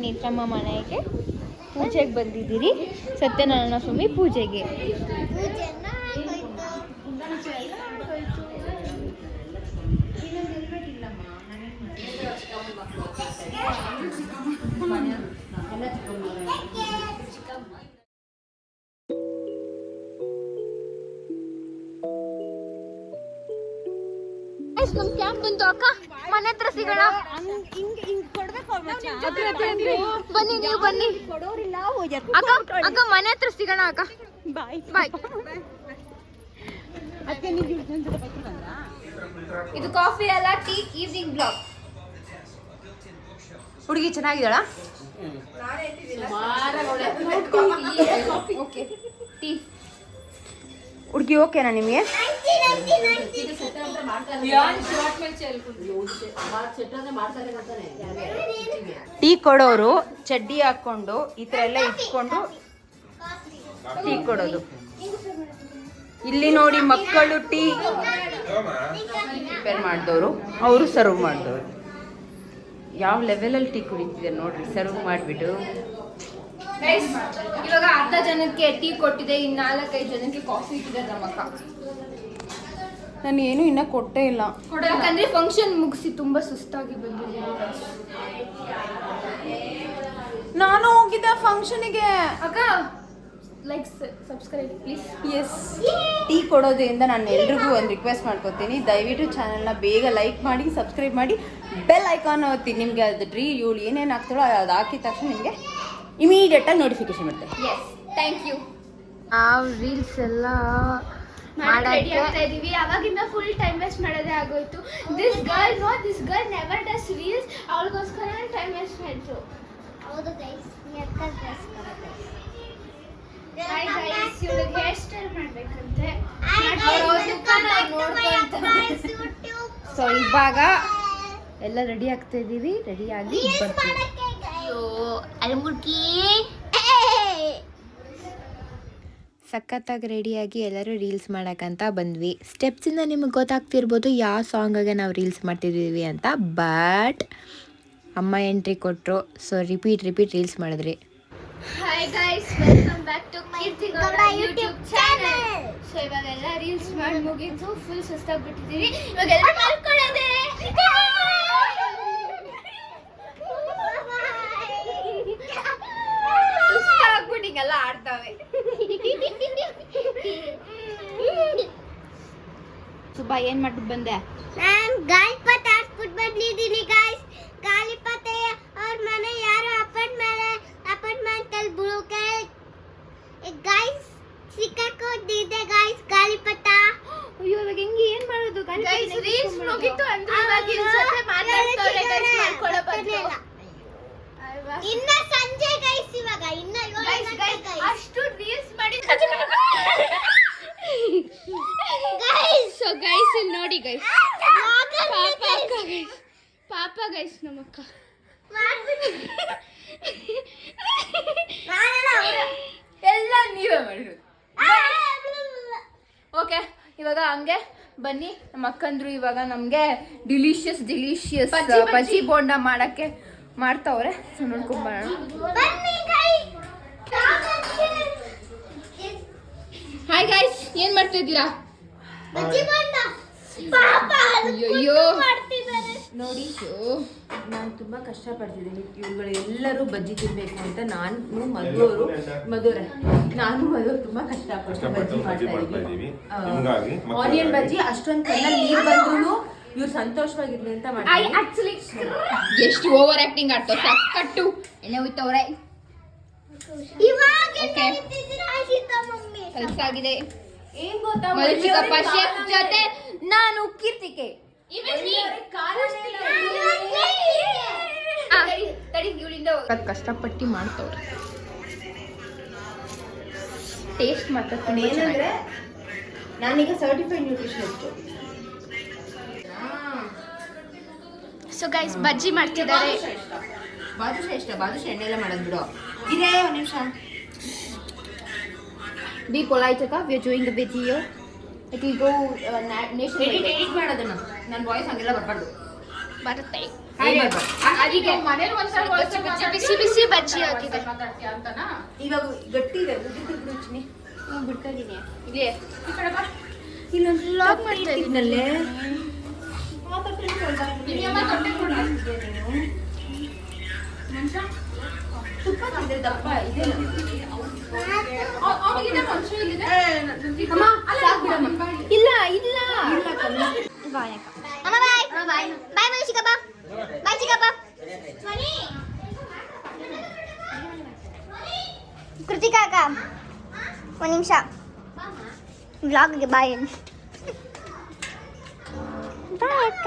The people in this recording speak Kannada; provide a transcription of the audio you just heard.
ನೇತ್ರಮ್ಮ ಮನೆಗೆ ಪೂಜೆಗೆ ಬಂದಿದ್ದೀರಿ. ಸತ್ಯನಾರಾಯಣ ಸ್ವಾಮಿ ಪೂಜೆಗೆ. ನಮ್ ಕ್ಯಾಂಪ್ ಬಂತು ಅಕ್ಕ, ಮನೆ ಹತ್ರ ಸಿಗೋಣ. ಬನ್ನಿ ನೀವು ಬನ್ನಿ ಅಕ್ಕ, ಮನೆ ಹತ್ರ ಸಿಗೋಣ ಅಕ್ಕ. ಬಾಯ್ ಬಾಯ್. ಇದು ಕಾಫಿ ಅಲ್ಲ, ಟೀ. Evening blog. ಹುಡುಗಿ ಚೆನ್ನಾಗಿದ್ದಾಳ? ಟೀ ಹುಡುಗಿ ಓಕೆನಾ ನಿಮಗೆ? ಟೀ ಕೊಡೋರು ಚಡ್ಡಿ ಹಾಕೊಂಡು ಈ ತರ ಎಲ್ಲ ಇಟ್ಕೊಂಡು ಟೀ ಕೊಡೋದು. ಇಲ್ಲಿ ನೋಡಿ ಮಕ್ಕಳು ಟೀ ಪ್ರಿಪೇರ್ ಮಾಡಿದವರು, ಅವರು ಸರ್ವ್ ಮಾಡಿದವರು. ಯಾವ ಲೆವೆಲಲ್ಲಿ ಟೀ ಕುಡಿತಿದ್ದಾರೆ ನೋಡ್ರಿ, ಸರ್ವ್ ಮಾಡಿಬಿಟ್ಟು. ಇವಾಗ 10 ಜನಕ್ಕೆ ಟೀ ಕೊಟ್ಟಿದೆ, ಇನ್ನು 4-5 ಜನಕ್ಕೆ ಕಾಫಿ ಇಟ್ಟಿದೆ ನಮ್ಮಕ್ಕ. ನಾನು ಏನು ಇನ್ನೂ ಕೊಟ್ಟೇ ಇಲ್ಲ, ಯಾಕಂದ್ರೆ ಫಂಕ್ಷನ್ ಮುಗಿಸಿ ತುಂಬಾ ಸುಸ್ತಾಗಿ ಬಂದಿದ್ದೀನಿ. ನಾನು ಹೋಗಿದ್ದೆ ಫಂಕ್ಷನಿಗೆ. ಅಕ್ಕ like subscribe please. Yes, tea ಕೊಡೋದ್ರಿಂದ ನಾನು ಎಲ್ರಿಗೂ ಒಂದು ರಿಕ್ವೆಸ್ಟ್ ಮಾಡ್ಕೊತೀನಿ, ದಯವಿಟ್ಟು ಚಾನಲ್ನ ಬೇಗ ಲೈಕ್ ಮಾಡಿ, ಸಬ್ಸ್ಕ್ರೈಬ್ ಮಾಡಿ, ಬೆಲ್ ಐಕಾನ್ ಒತ್ತಿ. ನಿಮಗೆ ಅದು ಇವಳು ಏನೇನು ಹಾಕ್ತಾಳೋ ಅದು ಹಾಕಿದ ತಕ್ಷಣ ನಿಮಗೆ ಇಮಿಡಿಯೇಟಾಗಿ ನೋಟಿಫಿಕೇಶನ್ ಬರುತ್ತೆ. Yes, thank you. ನಾವು ರೀಲ್ಸ್ ಎಲ್ಲ ರೆಡಿ ಆಗ್ತಾ ಇದೀವಿ. ಅವಾಗಿಂದ ಫುಲ್ ಟೈಮ್ ವೇಸ್ಟ್ ಮಾಡೋದೇ ಆಗೋಯ್ತು. This girl never does reels. ಅವಳಿಗೋಸ್ಕರ ಟೈಮ್ ವೇಸ್ಟ್ ಮಾಡಿದ್ರು. ಹೌದು ಗೈಸ್, ಇವಳಿಗೆ ಹೇರ್ ಸ್ಟೈಲ್ ಮಾಡ್ಬೇಕಂತೆ. ಸೊ ಇವಾಗ ಎಲ್ಲ ರೆಡಿ ಆಗ್ತಾ ಇದೀವಿ. ರೆಡಿ ಆಗಿ ಬರ್ತೀವಿ. ಸಖತ್ತಾಗಿ ರೆಡಿಯಾಗಿ ಎಲ್ಲರೂ ರೀಲ್ಸ್ ಮಾಡೋಕ್ಕಂತ ಬಂದ್ವಿ. ಸ್ಟೆಪ್ಸಿಂದ ನಿಮಗೆ ಗೊತ್ತಾಗ್ತಿರ್ಬೋದು ಯಾವ ಸಾಂಗಿಗೆ ನಾವು ರೀಲ್ಸ್ ಮಾಡ್ತಿದ್ದೀವಿ ಅಂತ. ಬಟ್ ಅಮ್ಮ ಎಂಟ್ರಿ ಕೊಟ್ಟರು, ಸೊ ರಿಪೀಟ್ ರೀಲ್ಸ್ ಮಾಡಿದ್ರಿ. Hi guys, welcome back to Keerthigowda YouTube channel. So ಇವಾಗೆಲ್ಲ ರೀಲ್ಸ್ ಮಾಡಿ ಮುಗಿತು, ಫುಲ್ ಸುಸ್ತಾಗ್ಬಿಟ್ಟಿದ್ದೀವಿ. ಇವಾಗೆಲ್ಲ ಮಲ್ಕೊಳ್ಳೋದೆ. ಸುಸ್ತಾಗ್ಬಿಟ್ಟು ಹಿಂಗೆಲ್ಲ ಆಡ್ತಾವೆ. ಸುಬ್ಬ ಏನ್ ಮಾಡ್ಬಿಟ್ಟು ಬಂದೆ? ನಾನು ಗಾಳಿಪಟ ಆಡ್ಸ್ಬಿಟ್ಟು ಬಂದಿದ್ದೀನಿ ಗೈಸ್. ಗಾಳಿಪಟ ಅವ್ರ ಮನೆ ಯಾರೋ ಅಪಾರ್ಟ್ಮೆಂಟ್ ಅಲ್ಲಿ ಬುಳುಕೆ ಗೈಸ್ ಸಿಕ್ಕಾಕೊಂಡಿದೆ ಗೈಸ್ ಗಾಳಿಪಟ. ಅಯ್ಯೋ, ಇವಾಗ ಹೆಂಗೆ ಏನ್ ಮಾಡೋದು? ಗೈಸ್ ರೀಲ್ಸ್ ಮುಗಿತು ಅಂದ್ರೆ ಇವಾಗ ಇನ್ ಜೊತೆ ಮಾತಾಡ್ತಾರೆ ಗೈಸ್, ಮಾಡ್ಕೊಳ್ಳೋ ಬದಲು ಇನ್ನ ಸಂಜೆ ಗೈಸ್. ಇವಾಗ ಇನ್ನ ಅಷ್ಟು ರೀಲ್ಸ್ ಮಾಡಿ ಗೈಸ್. ಸೊ ಗೈಸ್ ಇಲ್ಲಿ ನೋಡಿ ಗೈಸ್, ಪಾಪ ಗೈಸ್ ನಮ್ಮಕ್ಕ ಎಲ್ಲ ನೀವೇ ಮಾಡಿರೋದು. ಓಕೆ, ಇವಾಗ ಹಂಗೆ ಬನ್ನಿ. ನಮ್ಮ ಅಕ್ಕಂದ್ರು ಇವಾಗ ನಮ್ಗೆ ಡಿಲಿಷಿಯಸ್ ಬಜ್ಜಿ ಬೋಂಡ ಮಾಡಕ್ಕೆ ಮಾಡ್ತಾವ್ರೆ. ಸೊ ನೋಡ್ಕೊಂಬರೋಣ. ಹಾಯ್ ಗೈಸ್, ಏನ್ ಮಾಡ್ತಾ ಇದ್ದೀರಾ? ಅಯ್ಯೋ ನೋಡಿ, ನಾನು ತುಂಬ ಕಷ್ಟಪಡ್ತಿದ್ದೀನಿ. ಇವುಗಳು ಎಲ್ಲರೂ ಬಜ್ಜಿ ತಿನ್ಬೇಕು ಅಂತ ನಾನು ಮಧುರೇ ತುಂಬ ಕಷ್ಟಪಟ್ಟು ಬಜ್ಜಿ ಮಾಡ್ತಾ ಇದ್ದೀವಿ. ಆನಿಯನ್ ಬಜ್ಜಿ ಅಷ್ಟೊಂದು ಕಣ್ಣಲ್ಲಿ ನೀರು ಬಂದ್ರು ಇವ್ರು ಸಂತೋಷವಾಗಿರ್ಲಿ ಅಂತ ಮಾಡ್ತಾರೆ. ಆಕ್ಚುಲಿ ಎಷ್ಟು ಓವರ್ ಆಕ್ಟಿಂಗ್ ಆಡ್ತಾವ, ಸಕ್ಕಟ್ಟು ಎಣ್ಣೆ ಹೋಯ್ತವ್ರೆ. ಕೆಲಸಾಗಿದೆ. ಏನ್ ಗೊತ್ತಾ, ಚಿಕ್ಕಪ್ಪ ಶೆಫ್ ಜೊತೆ ನಾನು ಕೀರ್ತಿಕೆ. ಕಷ್ಟಪಟ್ಟು ಮಾಡ್ತವ್ರೆ. ಟೇಸ್ಟ್ ಮಾತ್ರ ಏನಂದ್ರೆ ನಾನೀಗ ಸರ್ಟಿಫೈಡ್ ನ್ಯೂಟ್ರಿಷನಿಸ್ಟ್. ಸೊ ಗೈಸ್ ಬಜ್ಜಿ ಮಾಡ್ತಿದ್ದಾರೆ. ಬಾದುಷ ಎಣ್ಣೆ ಎಲ್ಲ ಮಾಡೋದು ಬಿಡು. ಇರೇ ಒಂದು ನಿಮಿಷ. Be polite, Akka. We are doing a video. It will go nationwide. Edit ಮಾಡೋದನ್ನ ನನ್ನ ವಾಯ್ಸ್ ಹಂಗೆಲ್ಲ ಬರಬಾರ್ದು. ಬರುತ್ತೆ ಅದಕ್ಕೆ ಬಿಸಿ ಬಿಸಿ ಬಜ್ಜಿ ಹಾಕಿದೆ ಇವಾಗ ಗಟ್ಟಿ ಇದೆ ಬಿಡ್ತೀನಿ ಬಿಡ್ಕೊಂಡಿದ್ದೀನಿ ಇಲ್ಲಿ ಈ ಕಡೆ ಬಾ. ಇಲ್ಲೊಂದು ಲಾಗ್ ಮಾಡ್ತಾ ಇದ್ನಲ್ಲೇ ತುಪ್ಪ ತಿಂದ್ರೆ ದಪ್ಪ ಇದೆ ಇಲ್ಲ ಇಲ್ಲ ಅಮ್ಮ ಬಾಯ್ ಬಾಯ್ ಬಾಯ್ ಚಿಕ್ಕಪ್ಪ ಬಾಯ್ ಚಿಕ್ಕಪ್ಪ ಕೃತಿಕಾ ಅಕ್ಕ ಒಂದು ನಿಮಿಷ ವ್ಲಾಗ್ಗೆ ಬಾಯ್ ಬಾಯ್ ಅಕ್ಕ